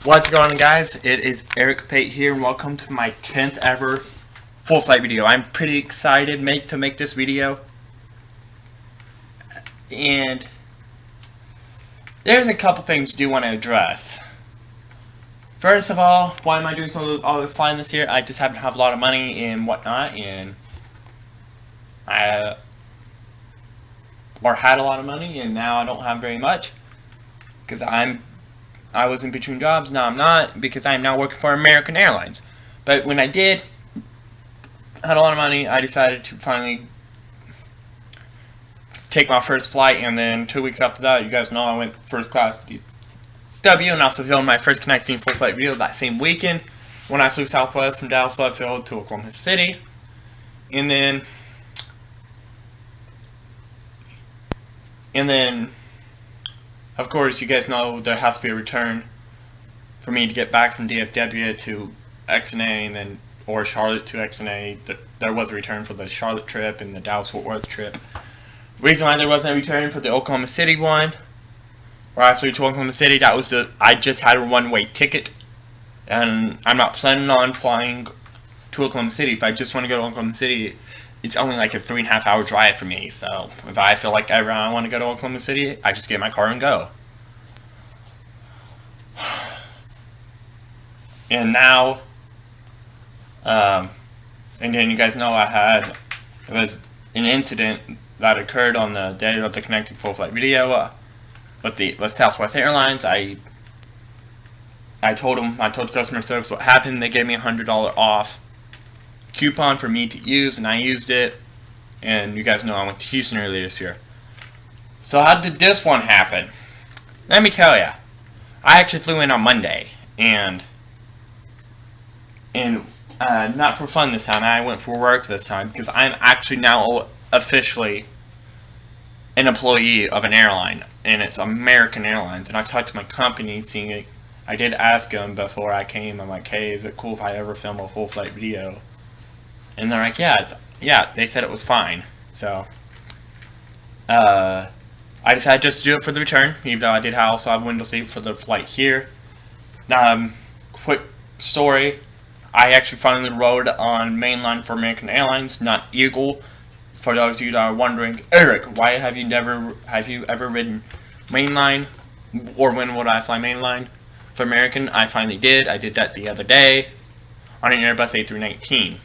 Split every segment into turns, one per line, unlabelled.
What's going on, guys? It is Eric Pate here, and welcome to my 10th ever full flight video. I'm pretty excited to make this video, and there's a couple things I do want to address. First of all, why am I doing all this flying this year? I just happen to have a lot of money and whatnot, and I had a lot of money, and now I don't have very much because I was in between jobs. Now I'm not, because I'm now working for American Airlines. But when I had a lot of money, I decided to finally take my first flight, and then 2 weeks after that, you guys know I went first class to DFW, and also filmed my first connecting full flight video that same weekend when I flew Southwest from Dallas Love to Oklahoma City. And then of course, you guys know there has to be a return for me to get back from DFW to XNA, or Charlotte to XNA. There was a return for the Charlotte trip and the Dallas-Fort Worth trip. The reason why there wasn't a return for the Oklahoma City one, where I flew to Oklahoma City, I just had a one-way ticket, and I'm not planning on flying to Oklahoma City. If I just want to go to Oklahoma City, it's only like a 3.5 hour drive for me. So if I feel like I want to go to Oklahoma City, I just get in my car and go. And now, and then you guys know it was an incident that occurred on the day of the connecting full flight video with Southwest Airlines. I told the customer service what happened. They gave me a $100 off coupon for me to use, and I used it. And you guys know I went to Houston earlier this year. So how did this one happen? Let me tell you. I actually flew in on Monday, and not for fun this time. I went for work this time, because I'm actually now officially an employee of an airline, and it's American Airlines. And I talked to my company, seeing it. I did ask them before I came. I'm like, hey, is it cool if I ever film a full flight video? And they're like, yeah, they said it was fine. So, I decided just to do it for the return, even though I did also have a window seat for the flight here. Quick story. I actually finally rode on mainline for American Airlines, not Eagle. For those of you that are wondering, Eric, why have you ever ridden mainline, or when would I fly mainline for American? I finally did. I did that the other day on an Airbus A319.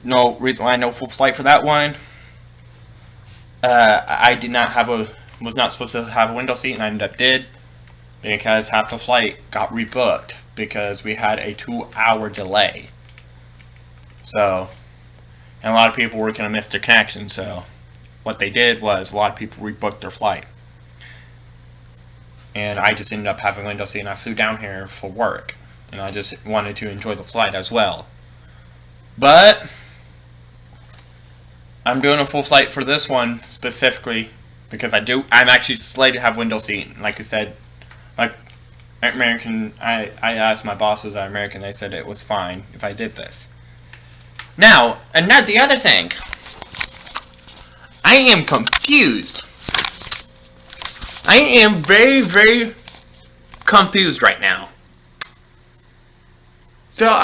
No reason why no full flight for that one. I was not supposed to have a window seat, and I ended up did, because half the flight got rebooked because we had a 2-hour delay. So, and a lot of people were going to miss their connection. So, what they did was a lot of people rebooked their flight, and I just ended up having a window seat, and I flew down here for work, and I just wanted to enjoy the flight as well. But I'm doing a full flight for this one specifically because I'm actually slated to have window seat. Like I said, like American, I asked my bosses at American, they said it was fine if I did this. Now, and now the other thing, I am confused. I am very, very confused right now. So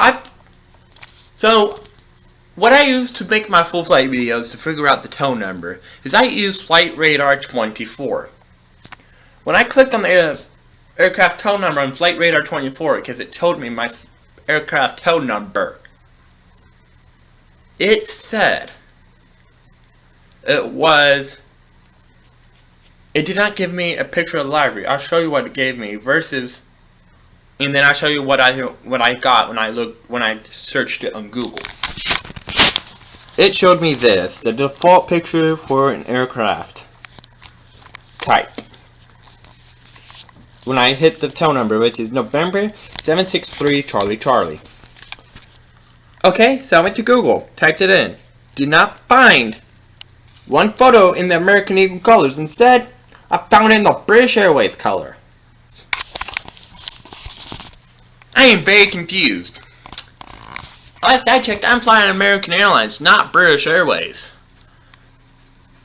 what I use to make my full flight videos to figure out the tow number is I use Flight Radar 24. When I clicked on the aircraft tow number on Flight Radar 24, because it told me my aircraft tow number, it said it did not give me a picture of the library. I'll show you what it gave me and then I'll show you what I got when I searched it on Google. It showed me this, the default picture for an aircraft type. When I hit the tow number, which is November 763 Charlie Charlie. Okay, so I went to Google, typed it in. Did not find one photo in the American Eagle colors. Instead, I found it in the British Airways color. I am very confused. Last I checked, I'm flying American Airlines, not British Airways.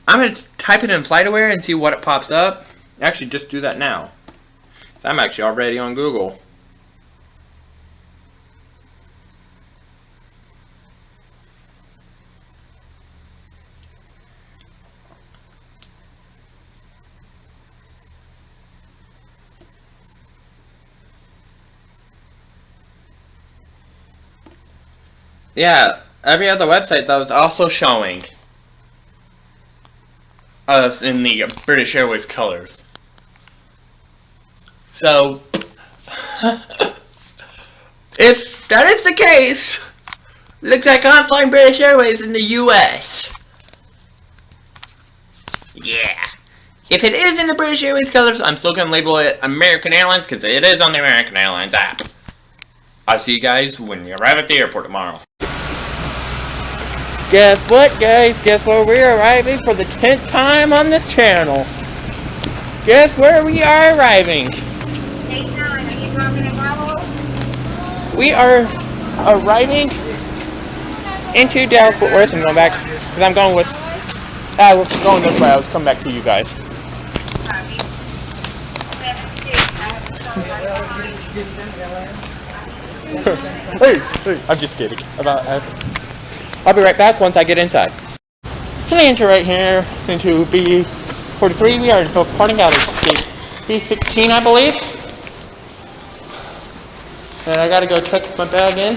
I'm going to type it in FlightAware and see what it pops up. Actually, just do that now. So I'm actually already on Google. Yeah, every other website that was also showing us in the British Airways colors. So, if that is the case, looks like I'm flying British Airways in the US. Yeah. If it is in the British Airways colors, I'm still going to label it American Airlines because it is on the American Airlines app. I'll see you guys when we arrive at the airport tomorrow. Guess what, guys? Guess where we're arriving for the 10th time on this channel? Guess where we are arriving? We are arriving into Dallas-Fort Worth and going back, because I'm going with, we're going this way. I was coming back to you guys. Hey, I'm just kidding. I'll be right back once I get inside. So we enter right here into B43. We are departing out of gate B16, I believe. And I gotta go check my bag in.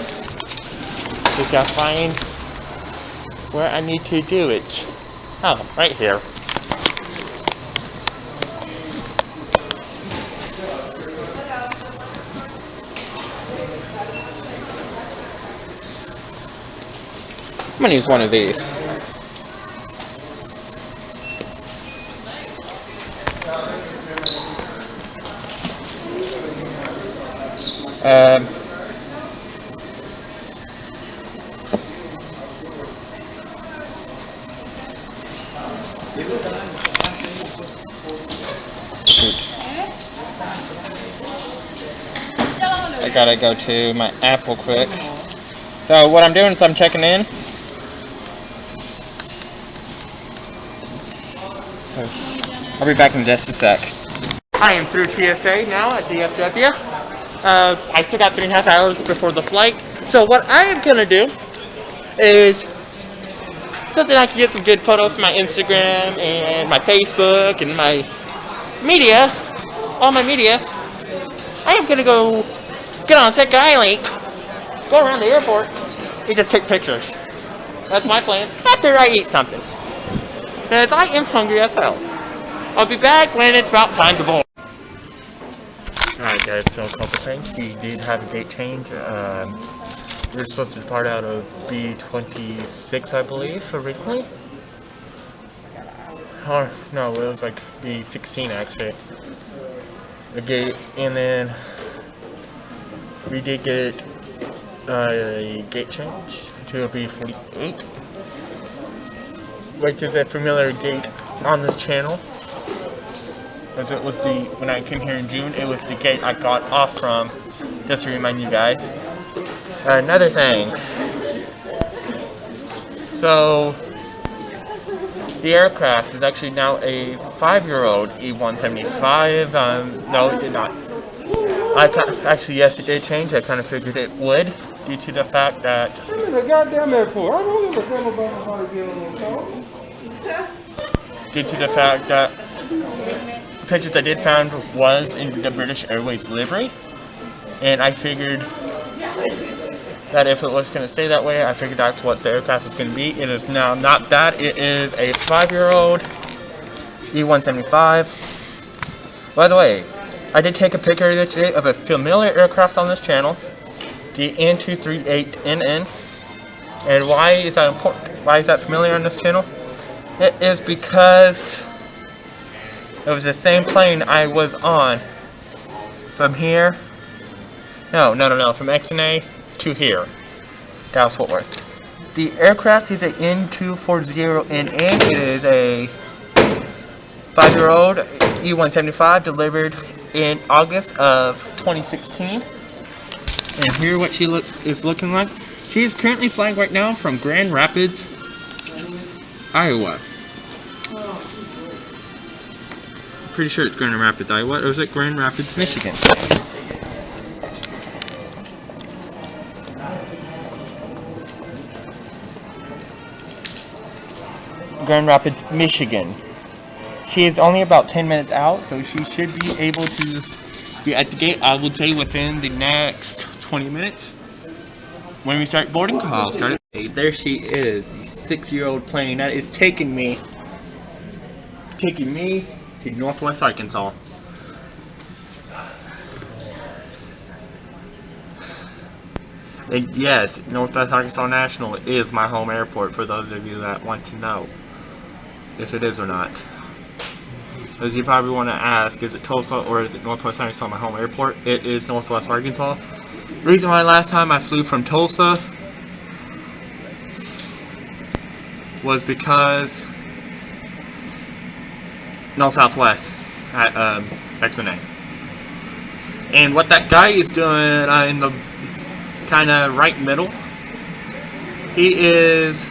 Just gotta find where I need to do it. Oh, right here. I'm gonna use one of these. I gotta go to my app real quick. So what I'm doing is I'm checking in. I'll be back in just a sec. I am through TSA now at DFW. I still got 3.5 hours before the flight. So what I am gonna do is something I can get some good photos for my Instagram and my Facebook and my media, all my media. I am gonna go get on Skylink, go around the airport, and just take pictures. That's my plan. After I eat something. Because I am hungry as hell. I'll be back when it's about time to board. Alright guys, so a couple things. We did have a gate change. We were supposed to depart out of B26, I believe, originally. Or, no, it was like B16 actually. The gate, and then we did get a gate change to a B48. Which is a familiar gate on this channel, as it was when I came here in June, it was the gate I got off from, just to remind you guys. Another thing, so the aircraft is actually now a 5-year-old E175. No, it did not. Actually, yes, it did change. I kind of figured it would, due to the fact that I'm in the goddamn airport. I don't understand about nobody being on the phone. Due to the fact that the pictures I did found was in the British Airways livery, and I figured that if it was going to stay that way, I figured that's what the aircraft is going to be. It is now not that. It is a 5-year-old E175. By the way, I did take a picture today of a familiar aircraft on this channel, the N238NN. And why is that important? Why is that familiar on this channel? It is because it was the same plane I was on from here. No, from XNA to here, Dallas-Fort Worth. The aircraft is a N240NN. It is a 5-year-old E175 delivered in August of 2016. And here what she is looking like. She is currently flying right now from Grand Rapids, Iowa. pretty sure it's Grand Rapids, Iowa, or is it Grand Rapids, Michigan? Grand Rapids, Michigan. She is only about 10 minutes out, so she should be able to be at the gate, I would say, within the next 20 minutes. When we start boarding calls, there she is, the 6-year-old plane that is taking me to Northwest Arkansas. And yes, Northwest Arkansas National is my home airport, for those of you that want to know if it is or not. As you probably want to ask, is it Tulsa or is it Northwest Arkansas my home airport? It is Northwest Arkansas. Reason why last time I flew from Tulsa was because no Southwest at XNA. And what that guy is doing in the kind of right middle, he is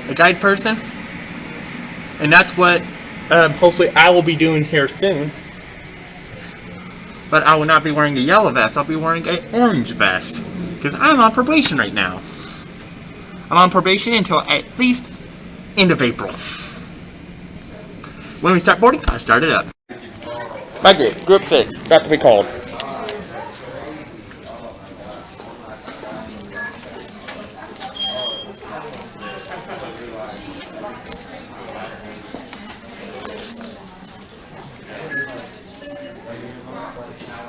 a guide person, and that's what hopefully I will be doing here soon. But I will not be wearing a yellow vest, I'll be wearing an orange vest, because I'm on probation right now. I'm on probation until at least end of April. When we start boarding, I start it up. My group 6, about to be called.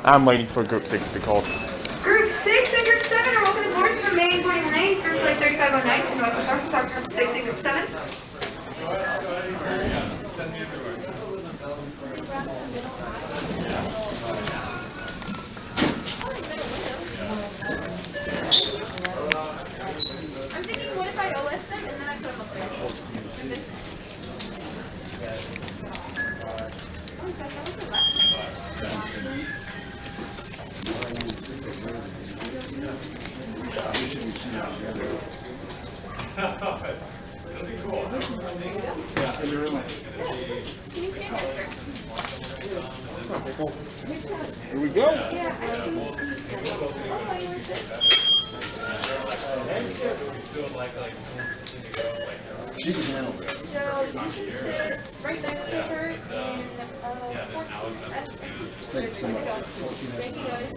I'm waiting for Group 6 to be called.
Group 6 and Group 7 are welcome to board from the main boarding lane for flight 3509 to Northwest Arkansas. Group 6 and Group 7.
I'm thinking, what if I OS them and then I put them up there? One second, what's the last name?
That's really cool. Can you stand there, sir?
Here we go.
Yeah, I can see. So you can sit right next to her in 14. Thank you, guys.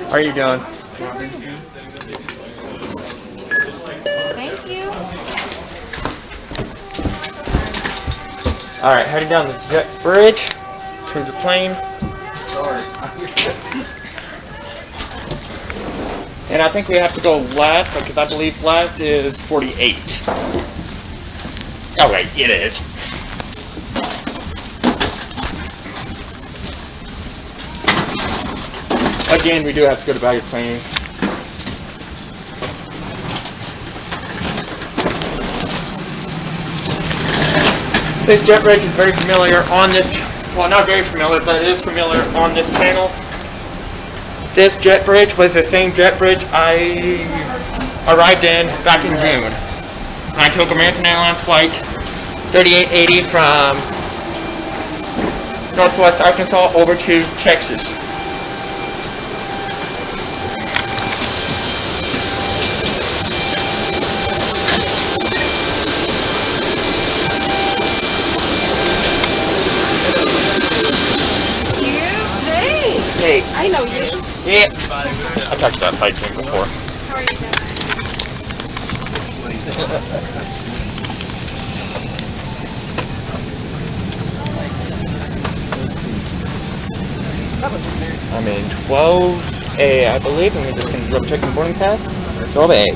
How are you doing?
Thank you.
Alright, heading down the jet bridge to the plane. And I think we have to go left, because I believe left is 48. Oh wait, it is. Again, we do have to go to baggage claim. This jet bridge is very familiar on this, well, not very familiar, but it is familiar on this channel. This jet bridge was the same jet bridge I arrived in back in June. I took American Airlines Flight 3880 from Northwest Arkansas over to Texas. Hey.
I know you.
Yeah. I talked to that flight team before.
How are you doing?
I'm in 12A, I believe, and we're just going to double check the boarding pass. 12A.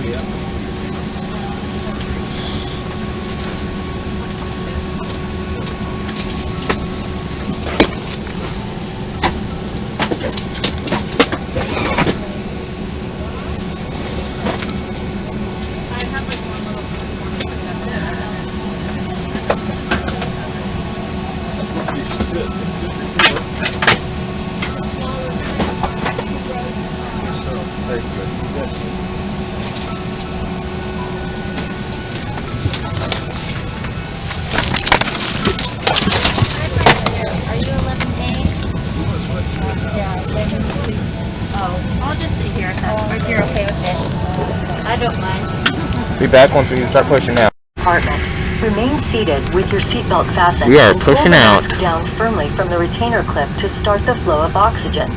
Be back once we start pushing out.
Compartment. Remain seated with your seatbelt fastened.
We are
and pull
pushing
the
out.
mask down firmly from the retainer clip to start the flow of oxygen.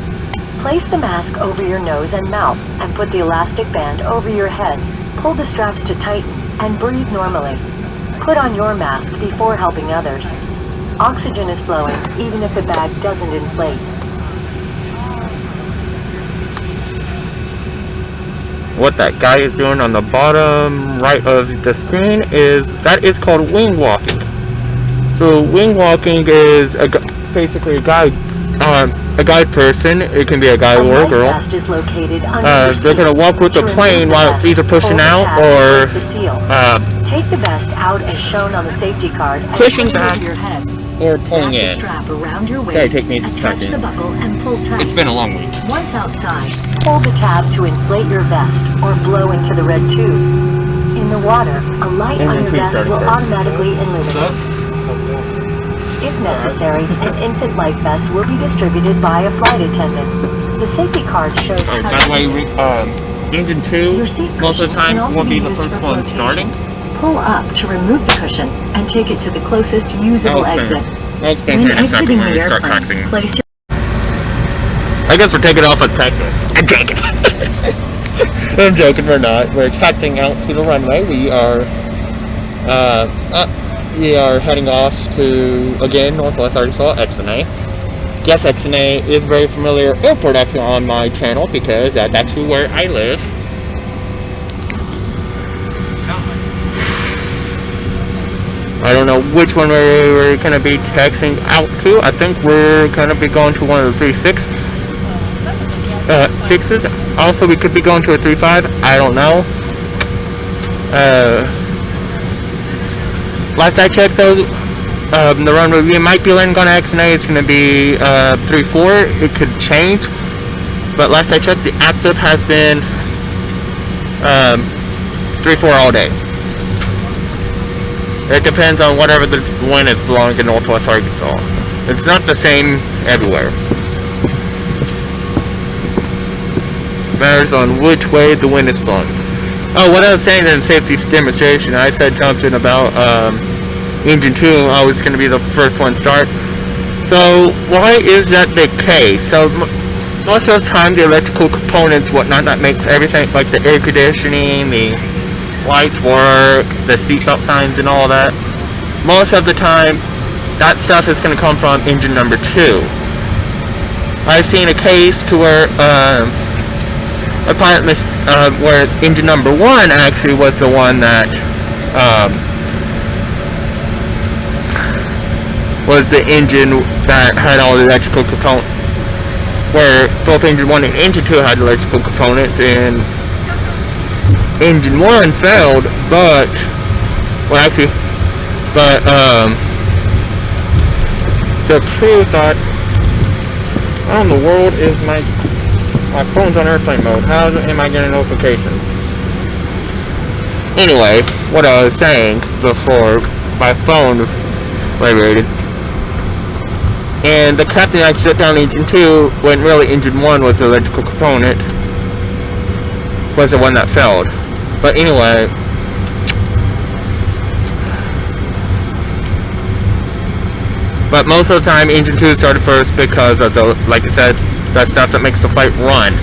Place the mask over your nose and mouth and put the elastic band over your head. Pull the straps to tighten and breathe normally. Put on your mask before helping others. Oxygen is flowing even if the bag doesn't inflate.
What that guy is doing on the bottom right of the screen that is called wing walking. So wing walking is basically a guide person. It can be a guy or a girl.
Is located under
They're gonna walk with the plane while it's either pushing out or
take the vest out as shown on the safety card and
pushing
put it
back
over your head.
or pulling in.
Wrap the strap around your waist,
Sorry, take me a
attach
second.
the buckle and pull tight.
It's been a long week.
Once outside, pull the tab to inflate your vest or blow into the red tube. In the water, a light on your vest will automatically illuminate. If necessary, an infant life vest will be distributed by a flight attendant. The safety card shows
By the way, engine 2, most of the time, will be the first one starting.
Pull up to remove the cushion and take it to the closest usable exit.
I'll explain here in a second when we start taxiing. I guess we're taking off at taxiing. I'm joking. I'm joking, we're not. We're taxiing out to the runway. We are heading off to, again, Northwest Arkansas, XNA. Yes, XNA is very familiar airport actually on my channel because that's actually where I live. I don't know which one we're going to be taxiing out to. I think we're going to be going to one of the 3.6 sixes. Also, we could be going to a 3.5. I don't know. Last I checked, though, the runway we might be landing on XNA is going to be 3.4. It could change, but last I checked, the active has been 3.4 all day. It depends on whatever the wind is blowing in Northwest Arkansas. It's not the same everywhere. Matters on which way the wind is blowing. Oh, what I was saying in safety demonstration, I said something about engine 2. I was going to be the first one to start. So why is that the case? So most of the time, the electrical components, whatnot, that makes everything like the air conditioning, the lights work, the seatbelt signs and all that. Most of the time, that stuff is going to come from engine number 2. I've seen a case to where a pilot where engine number 1 actually was the one that was the engine that had all the electrical components. Where both engine 1 and engine 2 had electrical components, and engine 1 failed, but the crew thought, how in the world is my phone's on airplane mode? How am I getting notifications? Anyway, what I was saying before, my phone vibrated, and the captain actually shut down engine 2 when really engine 1 was the electrical component, was the one that failed. But anyway, but most of the time engine 2 started first because of the, like I said, that stuff that makes the flight run.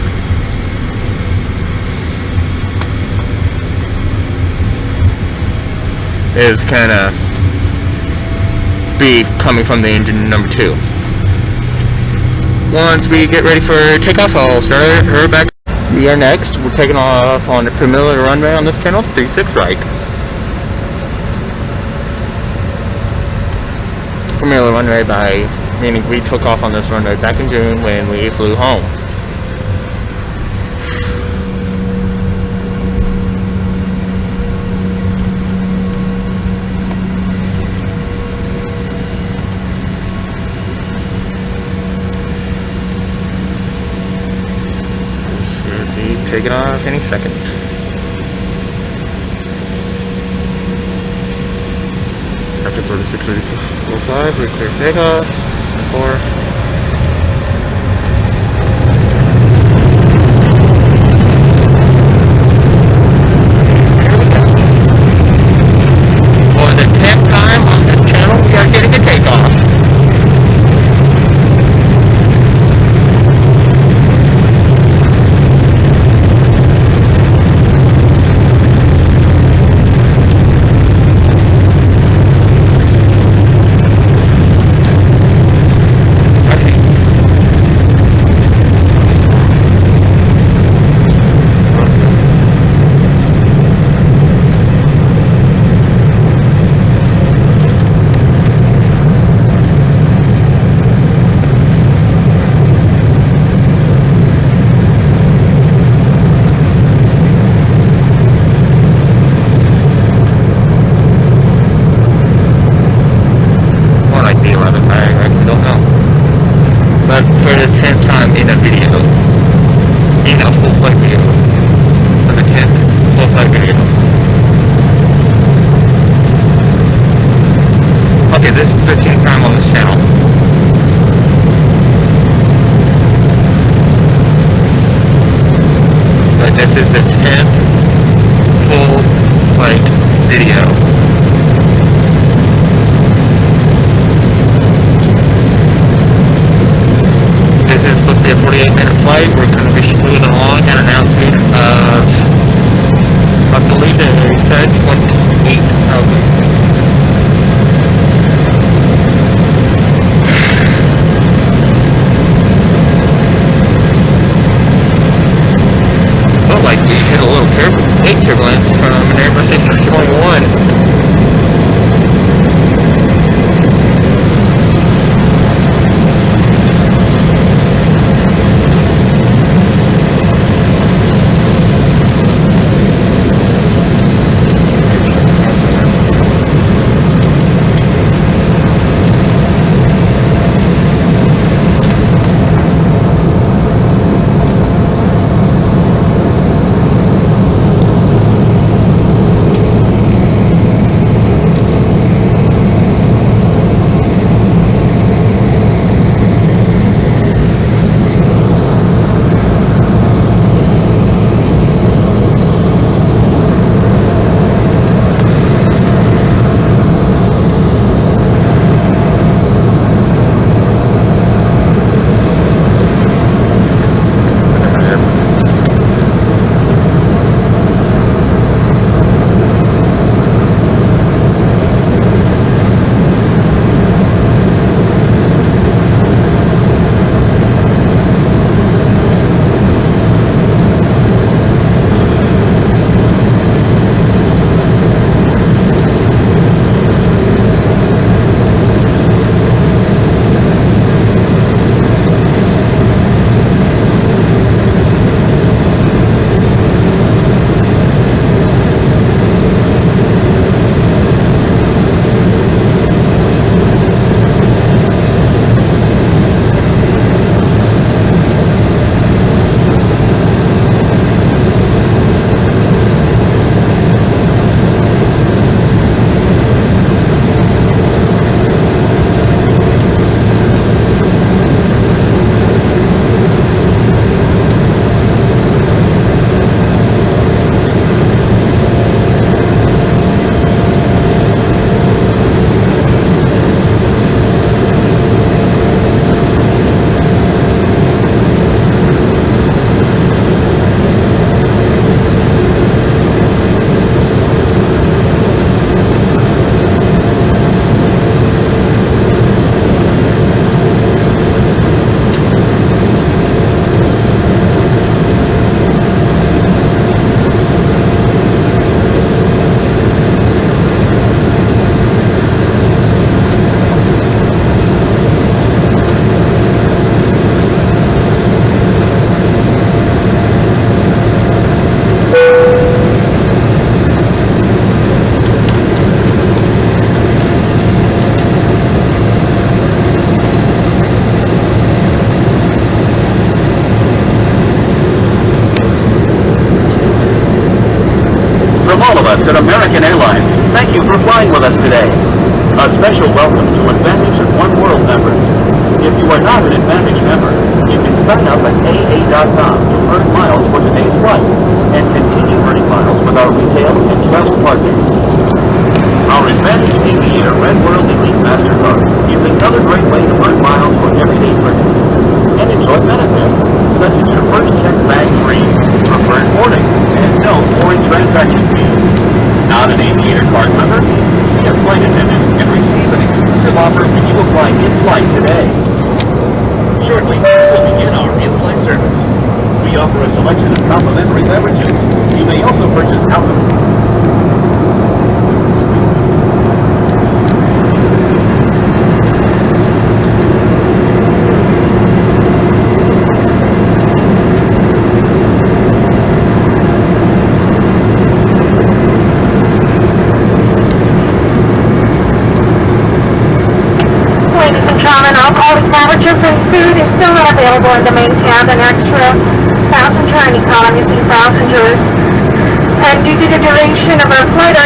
Is kinda be coming from the engine number 2. Once we get ready for takeoff, I'll start her back. We are next. We're taking off on the familiar runway on this channel, 36 right. Familiar runway by meaning we took off on this runway back in June when we flew home. Taking off any second. After 36.35, we clear takeoff. 4. Here we go. Okay, this is the 10th time on this channel. But this is the 10th full flight video. This is supposed to be a 48-minute flight. We're going to be moving along at an altitude of, I believe they said 28,000. Like we hit a little turbulence from an Airbus A321.
all of us at American Airlines, thank you for flying with us today. A special welcome to Advantage and One World members. If you are not an Advantage member, you can sign up at AA.com to earn miles for today's flight and continue earning miles with our retail and travel partners. Our Advantage Aviator Red World Elite MasterCard is another great way to earn miles for everyday purchases and enjoy benefits such as your first check bag free, preferred boarding, and no foreign transaction fees. Not an Aviator card member? See a flight attendant and receive an exclusive offer when you apply in-flight today. Shortly, we will begin our in-flight service. We offer a selection of complimentary beverages. You may also purchase alcohol.
Ladies and gentlemen, alcoholic beverages and food is still not available in the main cabin. Extra passenger and economy seat passengers. And due to the duration of our flight,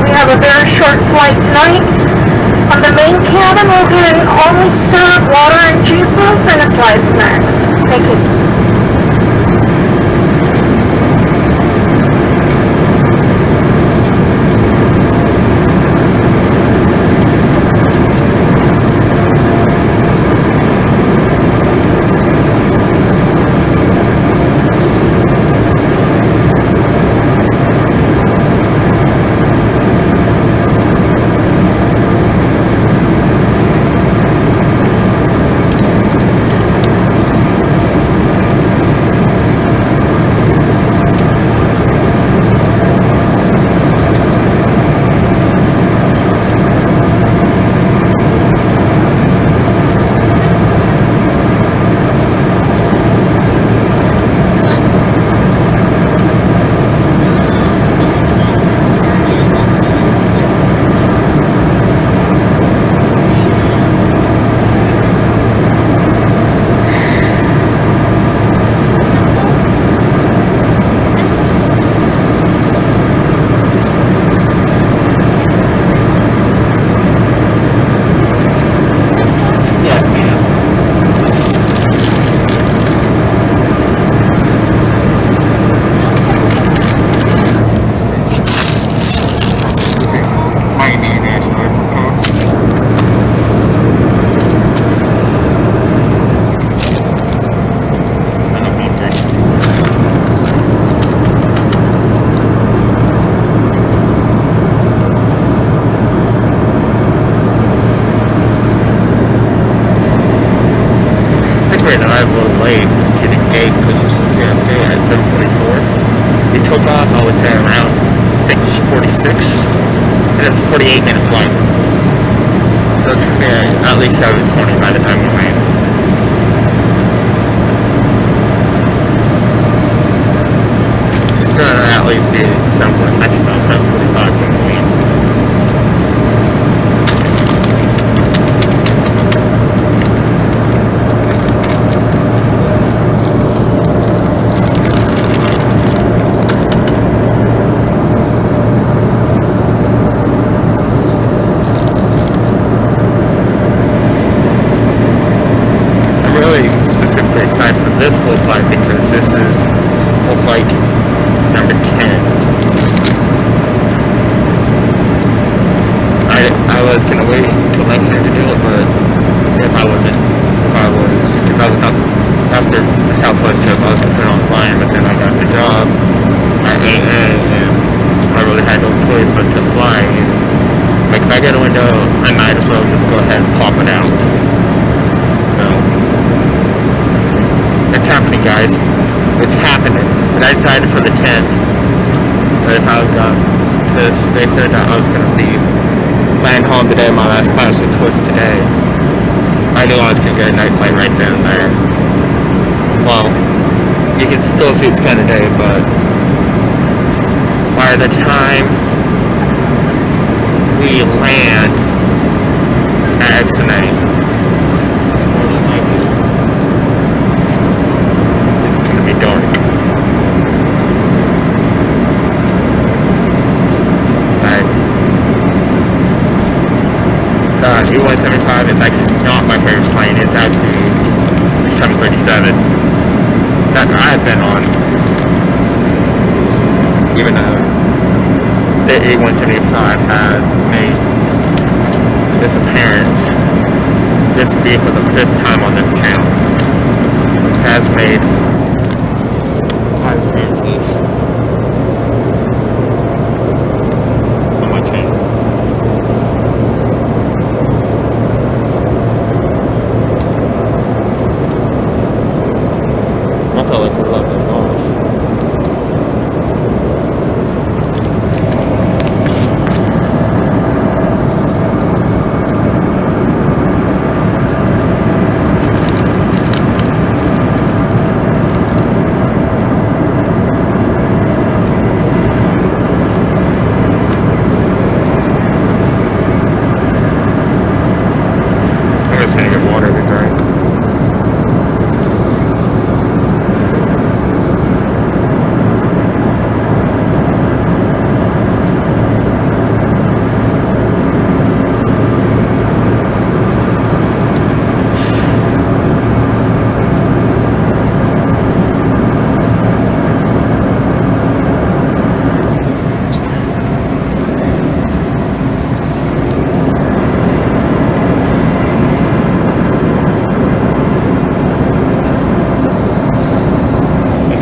we have a very short flight tonight. On the main cabin, we'll get an only serve water and juices and a slide snacks. Thank you.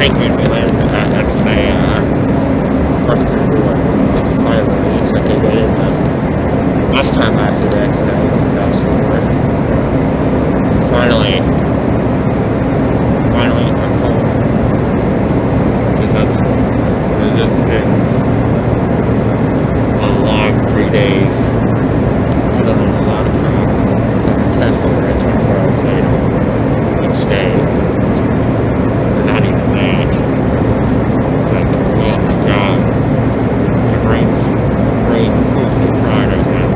thank you to be landing at XNA. Parked the door silently. It's like I waited last time I flew to XNA, that's the worst. Finally, I'm home. Because it's been a long 3 days. I've done a lot of crap. Like 10 over 24 hours later each day. Or not even that. It's like, oh god. My brain's totally fried right now.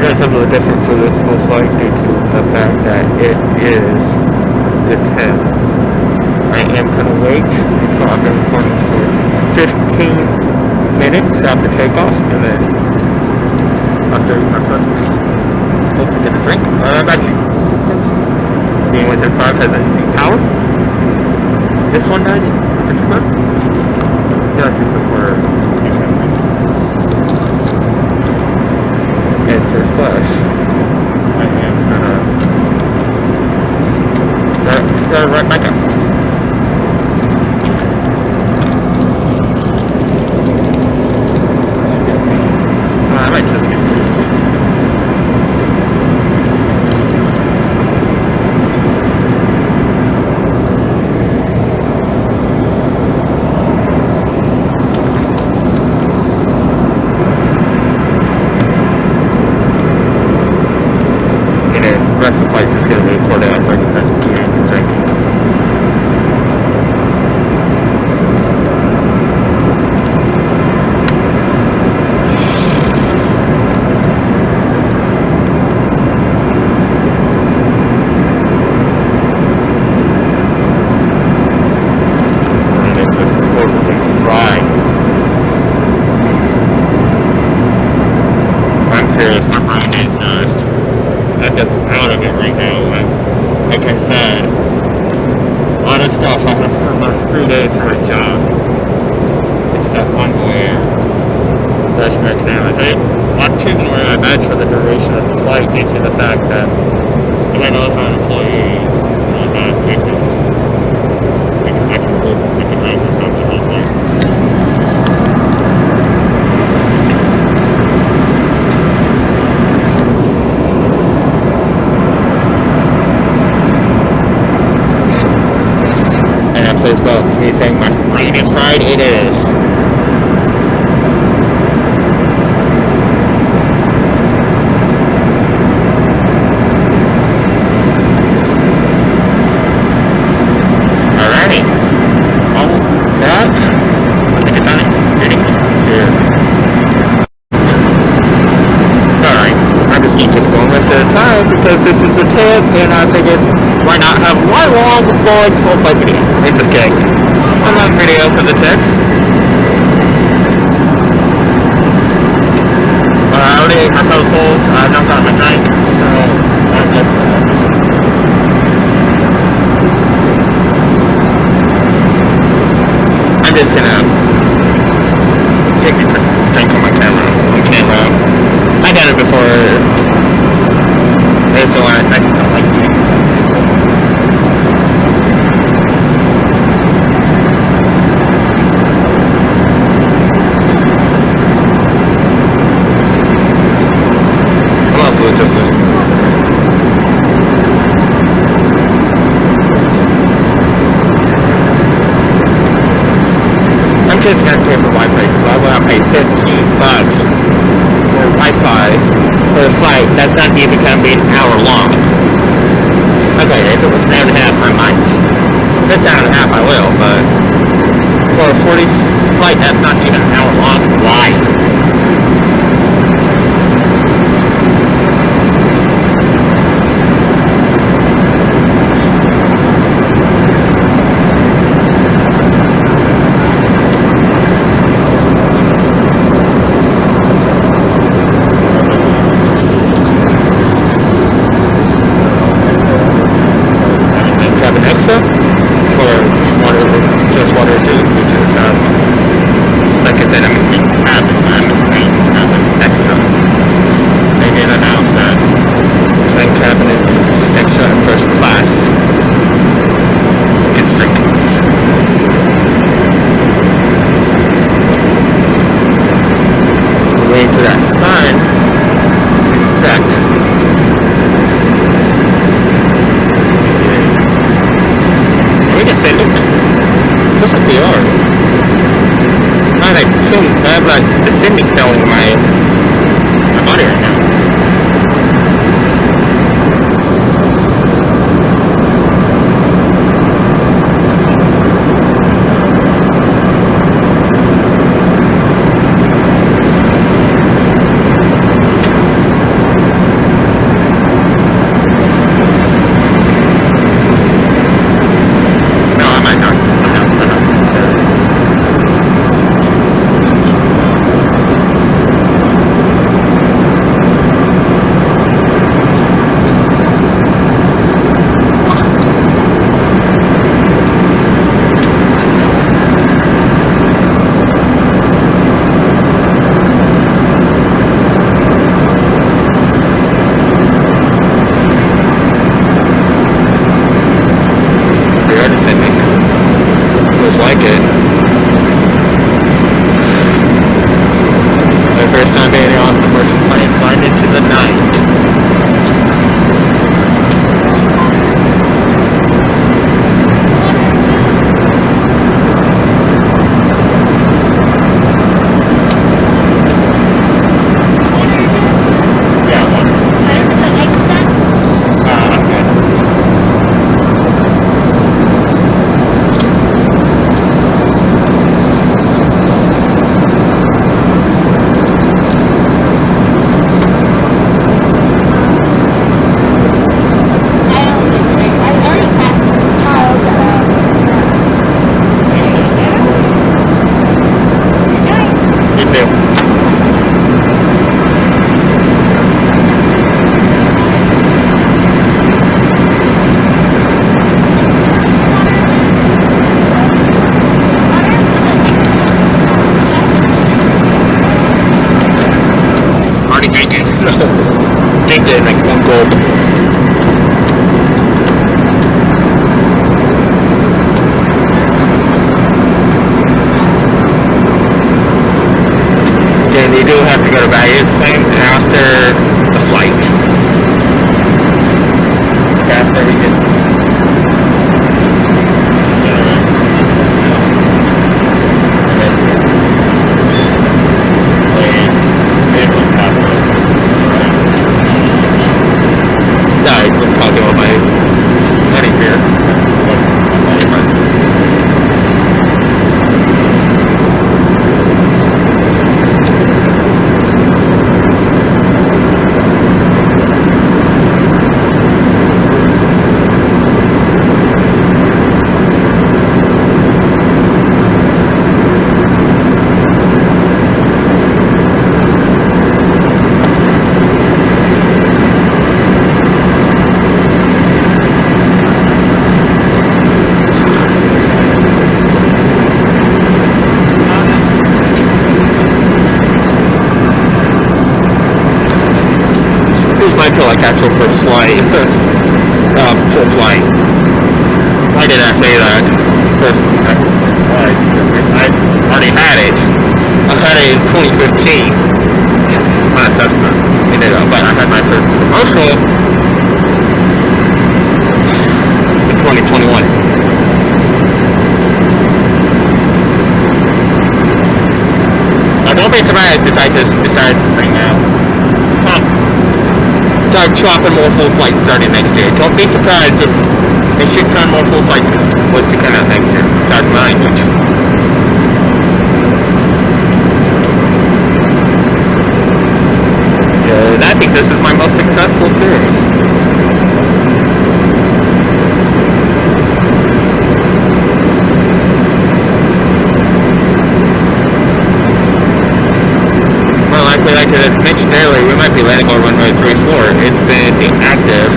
It's a little different for this full flight due to the fact that it is the 10th. I am going to wait until I've been recording for 15 minutes after takeoff, and then after my customers hopefully get a drink. Actually, being within 5 has anything power. This one does? Yes, it says we're in first class. I am gonna right back up. I might just get this. The rest of the place is going to be recorded after I get done drinking. And it's just totally fried. I'm serious, my brain is just... I'm just out of it right now. Like I said, a lot of stuff I have for the last 3 days for a job. It's that Envoy Air. That's American Airlines. I'm choosing to wear my badge for the duration of the flight due to the fact that, because I know it's not an employee, I'm not active. I can drive or something, hopefully. So it's about me saying my brain is fried. It is. Alrighty. All that. I think it's done it. Getting here. Alright. I'm just going to keep going this at a time because this is the tip and I figured why not have one long boring full flight video? It's okay. I'm on video for the tip. I already ate my protocols. I've not got my drink, so I'm just gonna take a drink on my camera. I done it before. It's the one I just don't like doing. So it just I'm just gonna pay for Wi-Fi because I want to pay $15 for Wi-Fi for a flight that's not even gonna be an hour long. Okay, if it was an hour and a half, I might. If it's an hour and a half, I will. But for a 40 flight that's not even an hour long, why? Or just water juice, which is Looks like we are. I have like descending down my body right now. Full flight. Why did I say that? Because I already had it. I had it in 2015. My assessment. But I had my first commercial in 2021. Now don't be surprised if I just decide to bring out start chopping more full flights starting next year. Don't be surprised if a shit ton more full flights was to come out next year. Besides my language. And I think this is my most successful series. Well, like I mentioned earlier, we might be landing on runway 34. It's been inactive.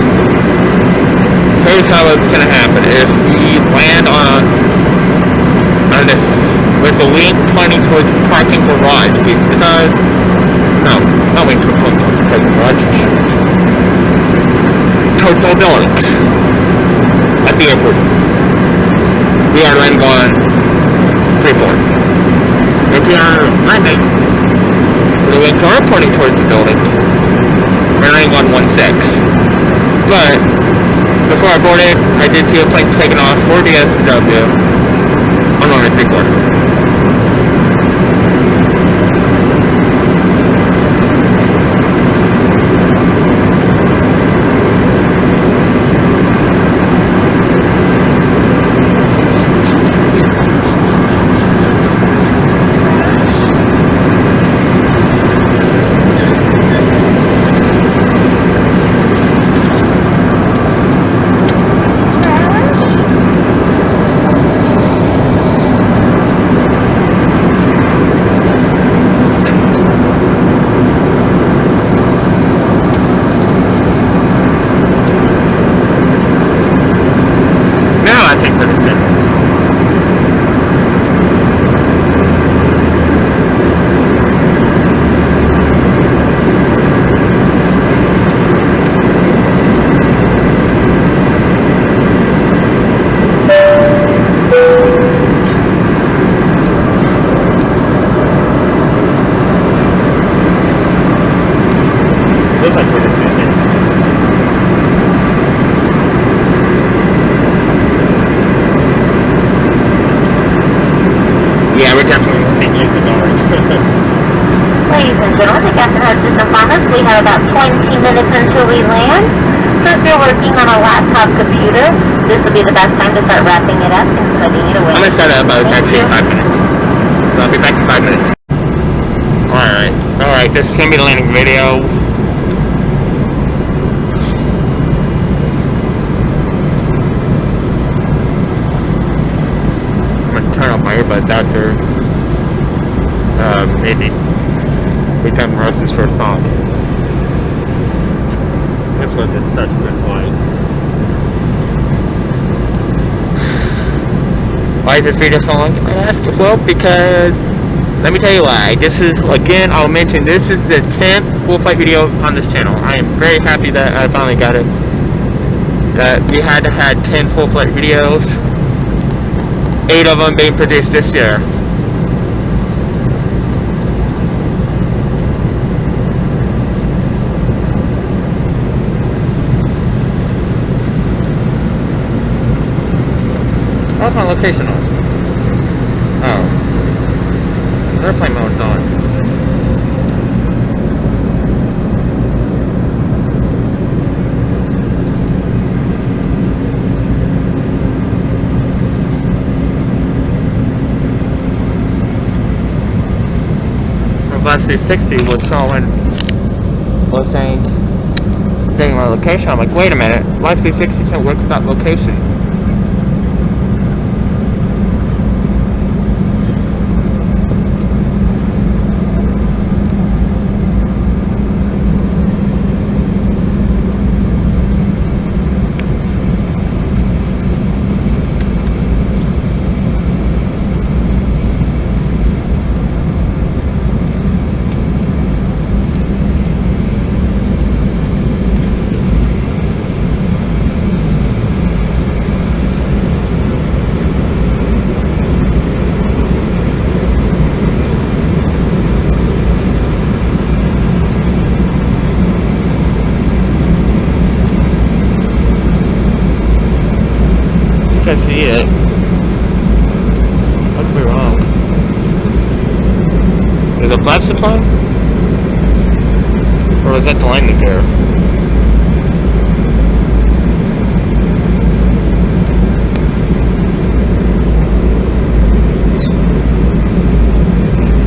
Here's how it's going to happen. If we land on this with the wing pointing towards the parking garage, because not wing pointing towards the parking garage, towards all buildings at the airport. We are landing on 34. If we are landing, the wings are pointing towards the building, we're landing on 16. But before I boarded, I did see a plane taking off for DFW on runway and 3/4. Yeah, we're definitely thinking the dollars.
Ladies and gentlemen, the captain has just informed us we have about 20 minutes until we land. So if you're working on a laptop computer, this will be the best time to start wrapping it up and putting it away.
I'm gonna set up actually 5 minutes. So I'll be back in 5 minutes. Alright, this is gonna be the landing video. Turn off my earbuds after maybe we can roast this first song. This was such a good flight. Why is this video so long? You might ask. Well, because let me tell you why. This is, again, I'll mention, this is the 10th full flight video on this channel. I am very happy that I finally got it. That we had to have 10 full flight videos. 8 of them being produced this year. How's my location on? Oh. Airplane mode's on. Flight 360 was saying getting my location. I'm like, wait a minute, Life 360 can't work without location. I see it. I could be wrong. Is it flaps supply? Or was that the landing gear?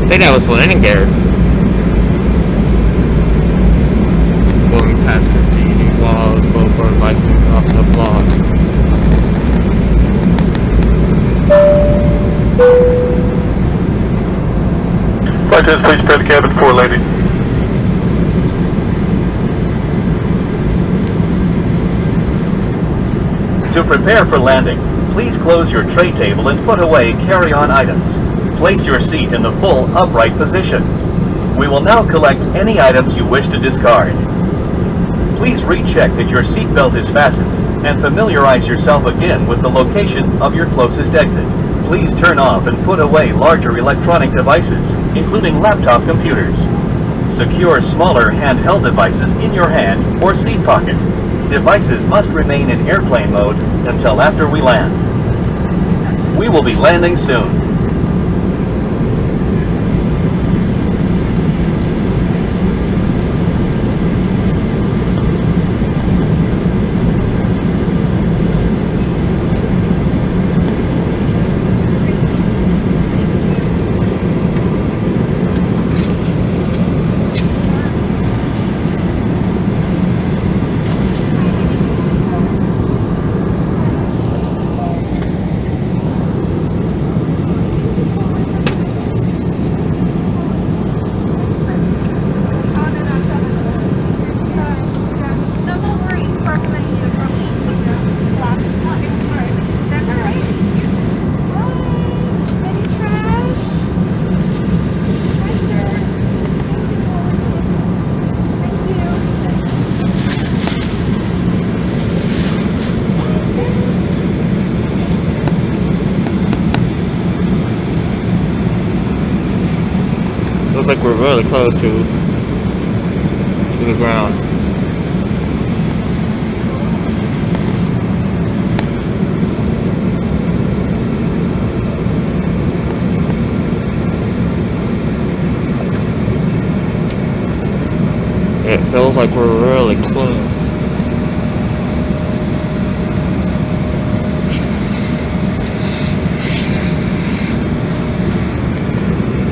I think that was the landing gear. Going past graffiti walls, billboard lighting off the block.
Flight attendants, please prepare the cabin for landing.
To prepare for landing, please close your tray table and put away carry-on items. Place your seat in the full upright position. We will now collect any items you wish to discard. Please recheck that your seatbelt is fastened and familiarize yourself again with the location of your closest exit. Please turn off and put away larger electronic devices, including laptop computers. Secure smaller handheld devices in your hand or seat pocket. Devices must remain in airplane mode until after we land. We will be landing soon.
really close to the ground. It feels like we're really close.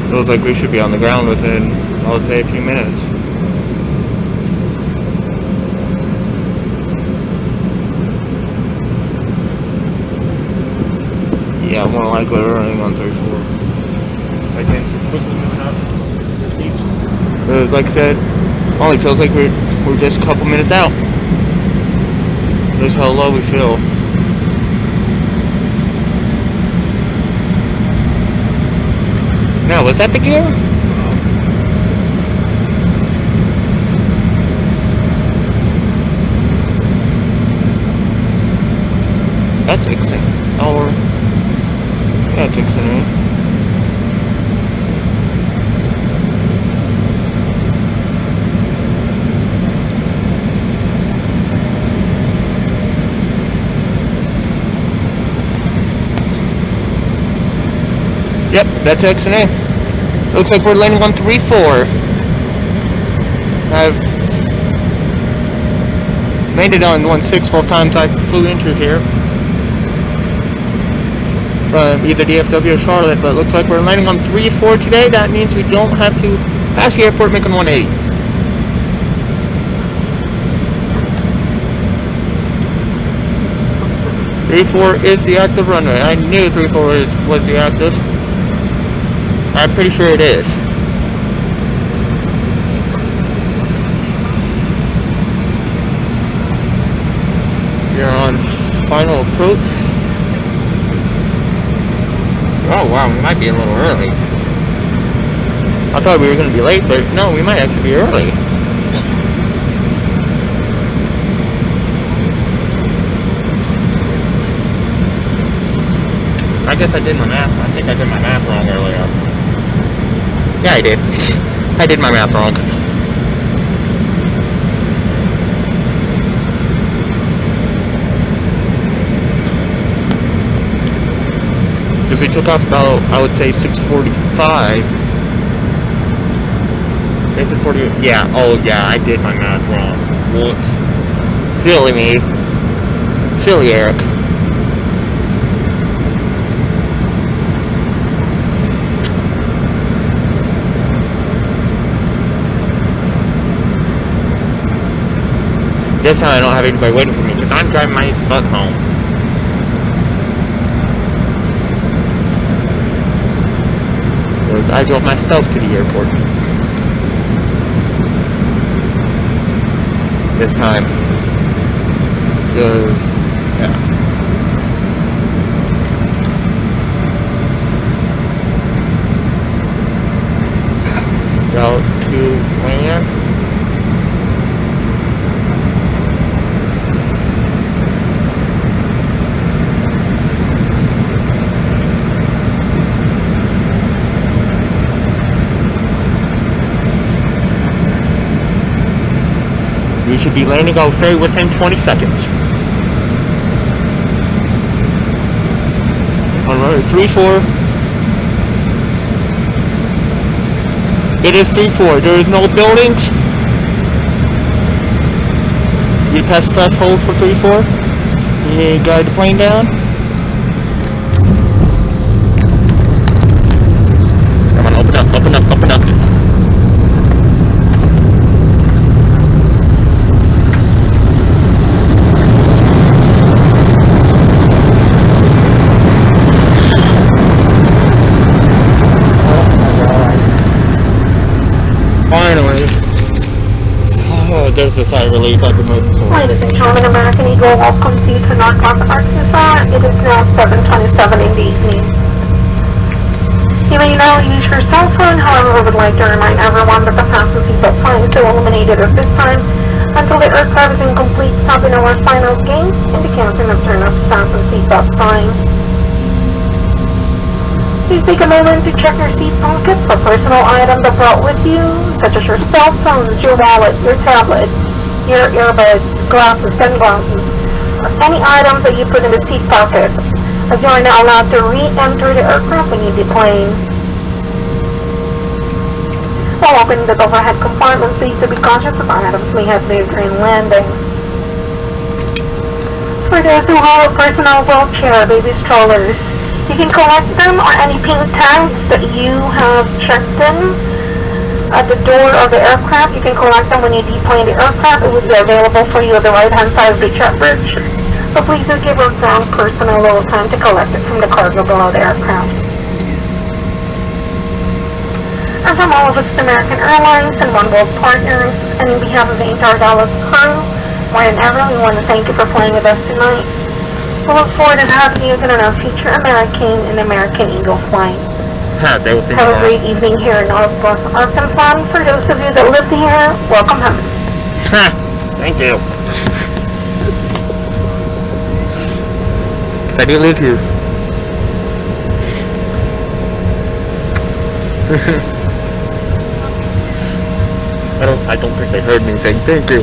Feels like we should be on the ground within, I would say, a few minutes. Yeah, more likely we're running on 34. Okay, so quickly moving up. Because like I said, only feels like we're just a couple minutes out. That's how low we feel. Now, was that the gear? That's XNA. Oh, that's XNA. Yep, that's XNA. Looks like we're landing on 3-4. I've landed on 1-6 both times I flew into here from either DFW or Charlotte, but it looks like we're landing on 3-4 today. That means we don't have to pass the airport making 180. .34 is the active runway. I knew 3-4 was the active. I'm pretty sure it is. You're on final approach. Oh wow, we might be a little early. I thought we were going to be late, but no, we might actually be early. I guess I did my math. I think I did my math wrong earlier. Yeah, I did. I did my math wrong. Because we took off about, I would say, 6:45. Is it 40? Yeah. Oh, yeah. I did my math wrong. Whoops. Silly me. Silly Eric. This time I don't have anybody waiting for me because I'm driving my butt home. Because I drove myself to the airport. This time. Because, yeah. Go to land. We should be landing, I'll say, within 20 seconds. Alright, 3-4. It is 3-4. There is no buildings. You passed the threshold for 3-4. You guide the plane down. Come on, open up, open up, open up. Finally. So, there's the sigh of relief I've been waiting for.
Ladies and gentlemen, American Eagle welcomes you to North Plaza, Arkansas. It is now 7:27 in the evening. You may now use your cell phone, however, we would like to remind everyone that the fasten seatbelt sign is still illuminated at this time until the aircraft is in complete stop in our final gate and the captain have turned off the fasten seatbelt sign. Please take a moment to check your seat pockets for personal items brought with you, such as your cell phones, your wallet, your tablet, your earbuds, glasses, sunglasses, or any items that you put in the seat pocket, as you are not allowed to re-enter the aircraft when you deplane. While opening the overhead compartment, please do be cautious as items may have moved during landing. For those who have a personal wheelchair, baby strollers, you can collect them or any pink tags that you have checked in at the door of the aircraft. You can collect them when you deplane the aircraft. It will be available for you at the right-hand side of the jet bridge. But please do give your ground person a little time to collect it from the cargo below the aircraft. And from all of us at American Airlines and One World Partners, and on behalf of the entire Dallas crew, more than ever, we want to thank you for flying with us tonight. We look forward to having you again on our future American and American Eagle flight. Have a great evening here in Northwest Arkansas. For those of you that live here, welcome home.
Thank you.
I do live here. I don't think they heard me saying thank you.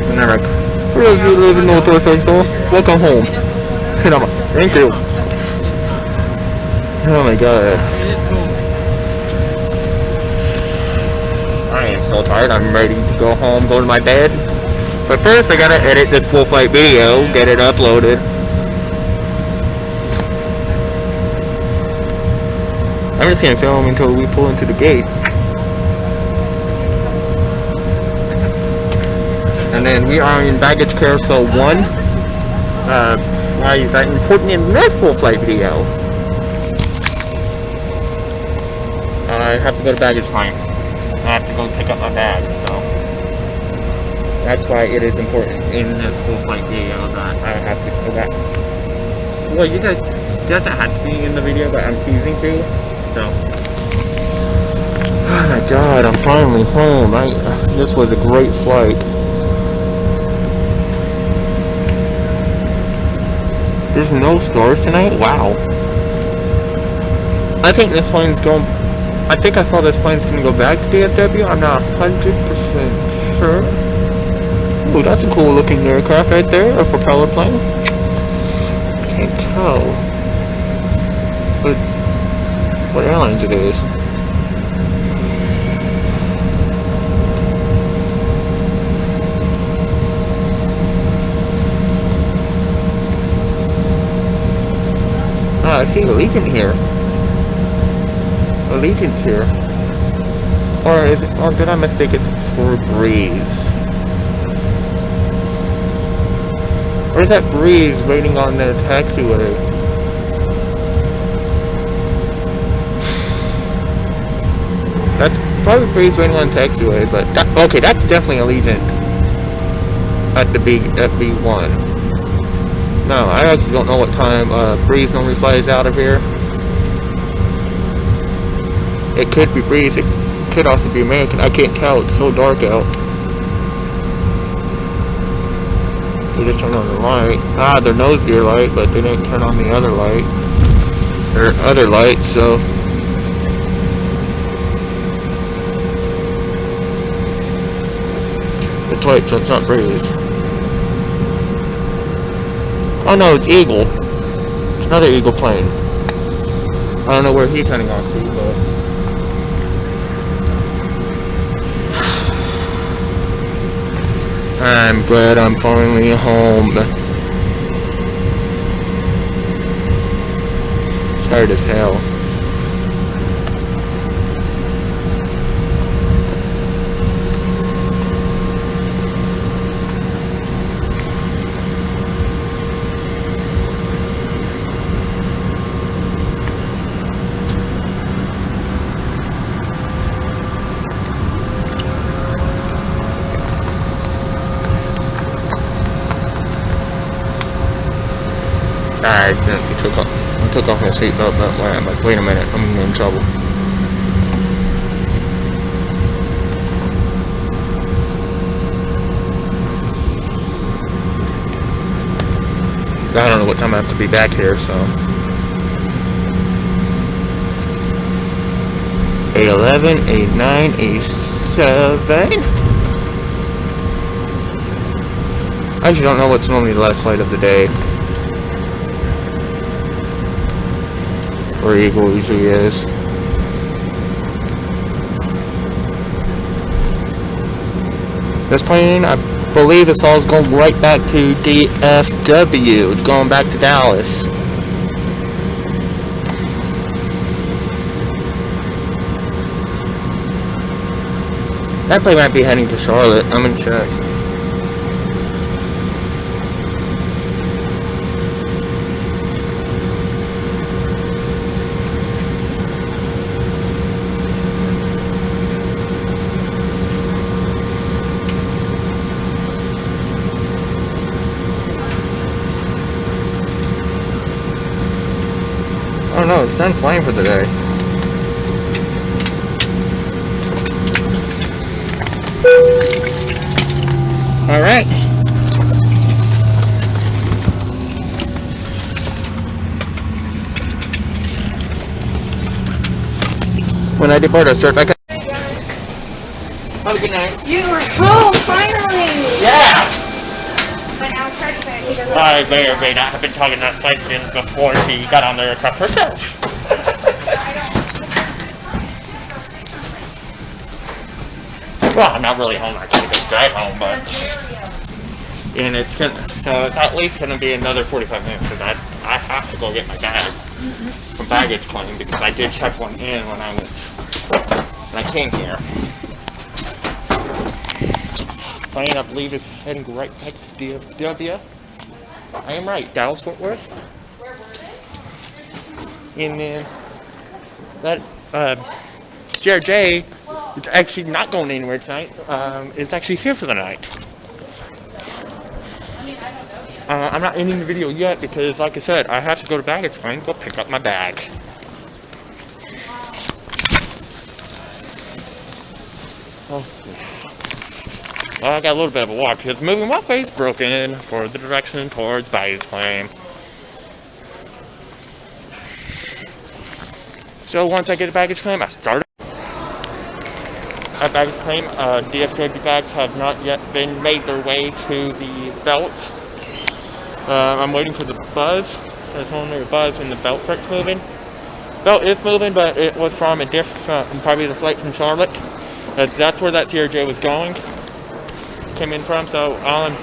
And they're like, for those of you who live in Northwest Arkansas, welcome home. And I'm like, thank you. Oh my god. I am so tired, I'm ready to go home, go to my bed. But first I gotta edit this full flight video, get it uploaded. I'm just gonna film until we pull into the gate. And then we are in baggage carousel 1. Why is that important in this full flight video? I have to go to baggage claim. I have to go pick up my bag, so that's why it is important in this full flight video that I have to go back. Well, you guys doesn't have to be in the video, but I'm teasing to. So, oh my god, I'm finally home. This was a great flight. There's no stores tonight? Wow. I think this plane's going... I think I saw this plane's gonna go back to DFW. I'm not 100% sure. Ooh, that's a cool looking aircraft right there. A propeller plane. I can't tell what airlines it is. I see Allegiant here. Allegiant's here. Or is it, or did I mistake it for Breeze? Or is that Breeze waiting on the taxiway? That's probably Breeze waiting on the taxiway, but okay, that's definitely Allegiant at the B1. No, I actually don't know what time Breeze normally flies out of here. It could be Breeze, it could also be American. I can't tell, it's so dark out. They just turned on the light. Ah, their nose gear light, but they didn't turn on the other light. Or other lights, so. It's light, so it's not Breeze. Oh no, it's Eagle. It's another Eagle plane. I don't know where he's heading off to, but... I'm glad I'm finally home. Tired as hell. I accidentally took off my seatbelt that way. I'm like, wait a minute, I'm in trouble. I don't know what time I have to be back here, so. 8:11, 8:09, 8:07. I actually don't know what's normally the last flight of the day. Or Eagle usually is. This plane, I believe it's all going right back to DFW. It's going back to Dallas. That plane might be heading to Charlotte. I'm gonna check. Oh no, it's done flying for the day. Alright. When I depart, I start back up. Have a good night.
You are home finally.
Yeah!
But I'll try to say he doesn't.
I may or may not have been talking that flight since before she got on the aircraft herself. Well, I'm not really home. I can't go drive home, but and it's gonna, so it's at least gonna be another 45 minutes because I have to go get my bag from baggage claim because I did check one in when I came here. Plane, I believe, is heading right back to DFW. I am right, Dallas Fort Worth.
Where were they?
And then that CRJ. It's actually not going anywhere tonight. It's actually here for the night. I'm not ending the video yet because, like I said, I have to go to baggage claim to go pick up my bag. Oh. Well, I got a little bit of a walk because moving walkway is broken for the direction towards baggage claim. So once I get a baggage claim, I start. At baggage claim, DFW bags have not yet been made their way to the belt. I'm waiting for the buzz. There's only a buzz when the belt starts moving. Belt is moving, but it was from a different, probably the flight from Charlotte. That's where that CRJ was going. Came in from, so all I'm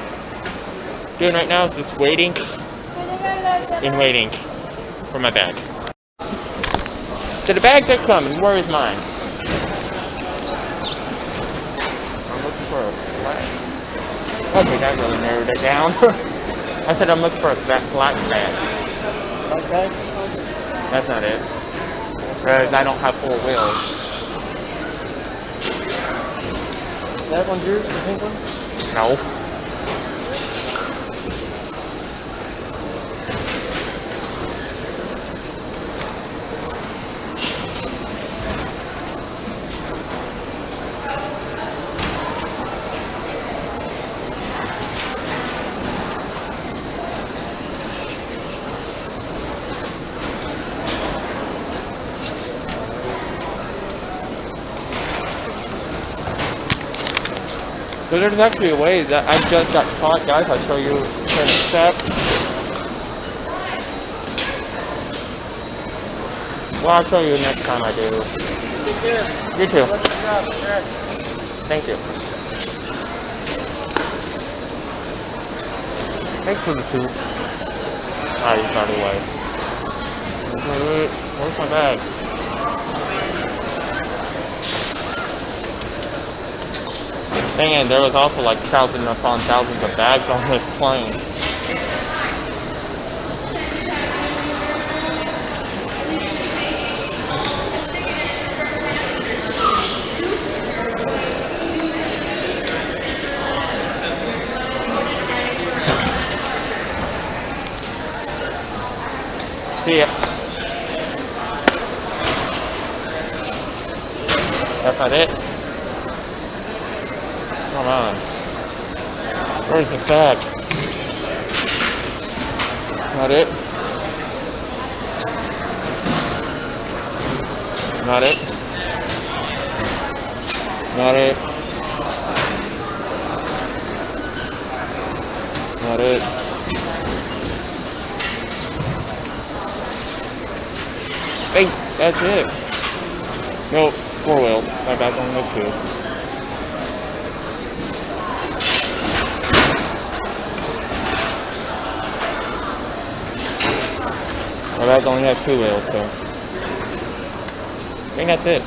doing right now is just waiting and waiting for my bag. So the bags are coming. Where is mine? Okay, that really narrowed it down. I said I'm looking for a black bag. Okay. That's not it. Because I don't have 4 wheels. That one's yours? The pink one? No. So there's actually a way that I just got caught, guys. I'll show you in a step. Well, I'll show you next time I do. You too. Thank you. Thanks for the soup. Ah, you got away. Where's my bag? And there was also like thousands upon thousands of bags on this plane. See ya. That's not it. Come on. Where's this bag? Not it. Not it. Not it. Not it. Hey, that's it. Nope, 4 wheels. My bad, only has 2. My bad only has 2 wheels, so. I think that's it. I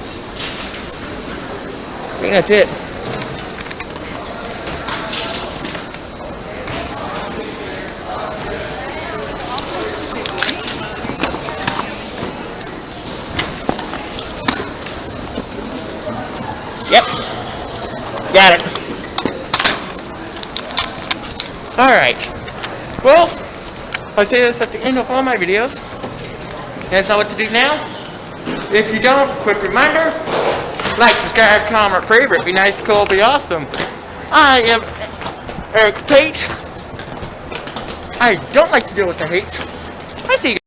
think that's it. Yep. Got it. Alright. Well, I say this at the end of all my videos. You guys know what to do now? If you don't, quick reminder. Like, subscribe, comment, favorite. Be nice, cool, be awesome. I am Eric Pate. I don't like to deal with the hate. I see you.